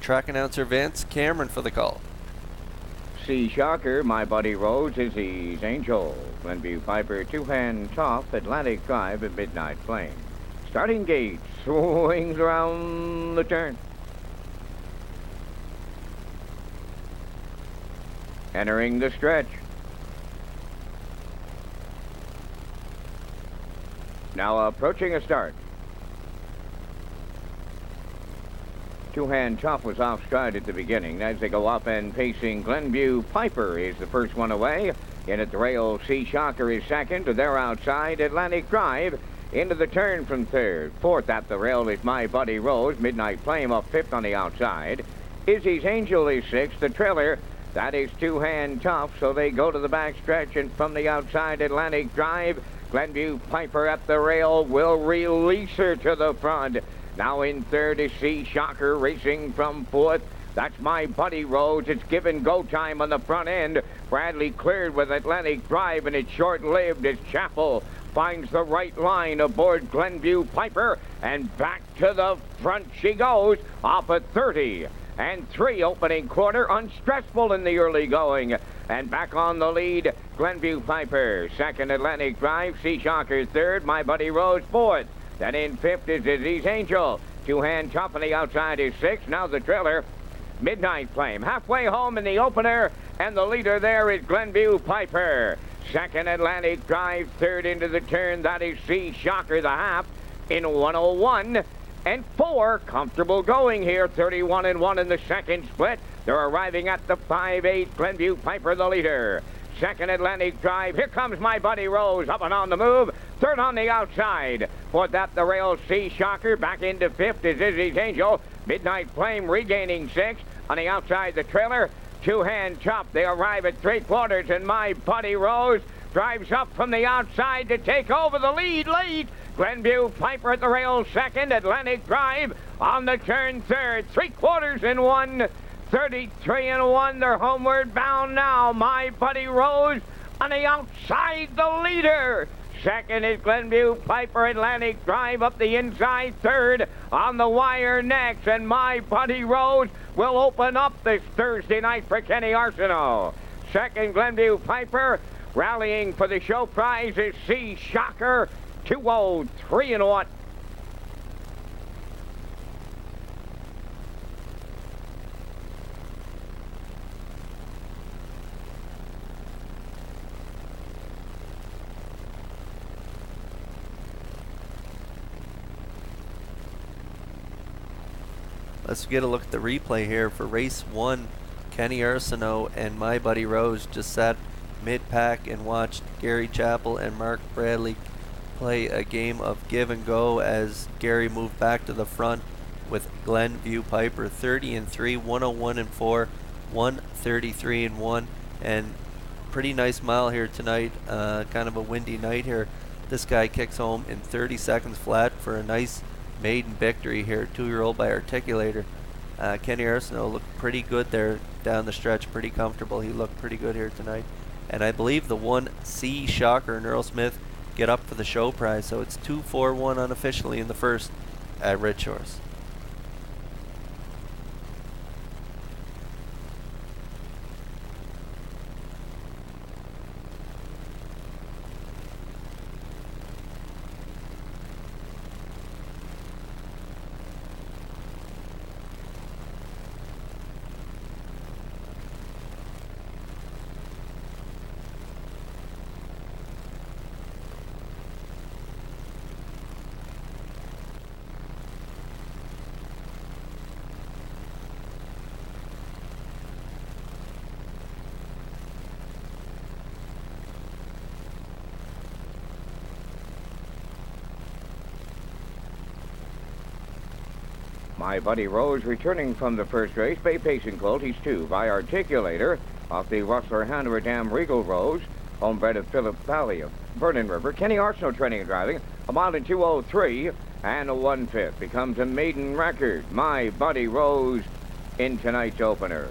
track announcer Vince. Cameron for the call. Sea Shocker, My Buddy Rose, Izzy's Angel, Glenview Piper, Two-Hand Tough, Atlantic Drive, and Midnight Flame. Starting gate, swings around the turn. Entering the stretch. Now approaching a start. Two-Hand Tough was off stride at the beginning. As they go up and pacing, Glenview Piper is the first one away. In at the rail, Sea Shocker is second. To their outside, Atlantic Drive into the turn from third. Fourth at the rail is My Buddy Rose. Midnight Flame up fifth on the outside. Izzy's Angel is sixth. The trailer, that is Two-Hand Tough. So they go to the back stretch, and from the outside, Atlantic Drive. Glenview Piper at the rail will release her to the front. Now in third is Sea Shocker racing from fourth. That's My Buddy Rose. It's given go time on the front end. Bradley cleared with Atlantic Drive, and it's short-lived as Chapel finds the right line aboard Glenview Piper, and back to the front she goes off at 30. And 3 opening quarter, unstressful in the early going. And back on the lead, Glenview Piper. Second, Atlantic Drive. Sea Shocker third. My Buddy Rose fourth. Then in fifth is Izzy's Angel. Two-Hand Tough on the outside is sixth. Now the trailer, Midnight Flame. Halfway home in the opener, and the leader there is Glenview Piper. Second, Atlantic Drive. Third into the turn, that is Sea Shocker, the half, in 101. And 4, comfortable going here, 31-1 in the second split. They're arriving at the 5-8, Glenview Piper the leader. Second, Atlantic Drive. Here comes My Buddy Rose, up and on the move. Third on the outside. Fourth at the rail, Sea Shocker. Back into fifth is Izzy's Angel. Midnight Flame regaining sixth. On the outside, the trailer, Two-Hand Tough. They arrive at 3/4, and My Buddy Rose drives up from the outside to take over the lead late. Glenview Piper at the rail second. Atlantic Drive on the turn third. 3/4 33-1. They're homeward bound now. My Buddy Rose on the outside, the leader. Second is Glenview Piper. Atlantic Drive up the inside. Third on the wire next. And My Buddy Rose will open up this Thursday night for Kenny Arsenault. Second, Glenview Piper. Rallying for the show prize is Sea Shocker. 203-1. Let's get a look at the replay here for race 1. Kenny Arsenault and My Buddy Rose just sat mid-pack and watched Gary Chappell and Mark Bradley play a game of give and go as Gary moved back to the front with Glenview Piper 30-3, 101-4, 133-1, and pretty nice mile here tonight. Kind of a windy night here. This guy kicks home in 30 seconds flat for a nice maiden victory here. 2-year-old by Articulator. Kenny Arsenault looked pretty good there down the stretch, pretty comfortable. He looked pretty good here tonight. And I believe the one Sea Shocker and Earl Smith get up for the show prize. So it's 2-4-1 unofficially in the first at Redshores. My Buddy Rose returning from the first race. Bay Pacing Colt, he's 2 by Articulator off the Rustler Hanover Dam Regal Rose. Homebred of Philip Valley of Vernon River. Kenny Arsenault training and driving. A mile in 2:03 and a 1/5. Becomes a maiden record. My Buddy Rose in tonight's opener.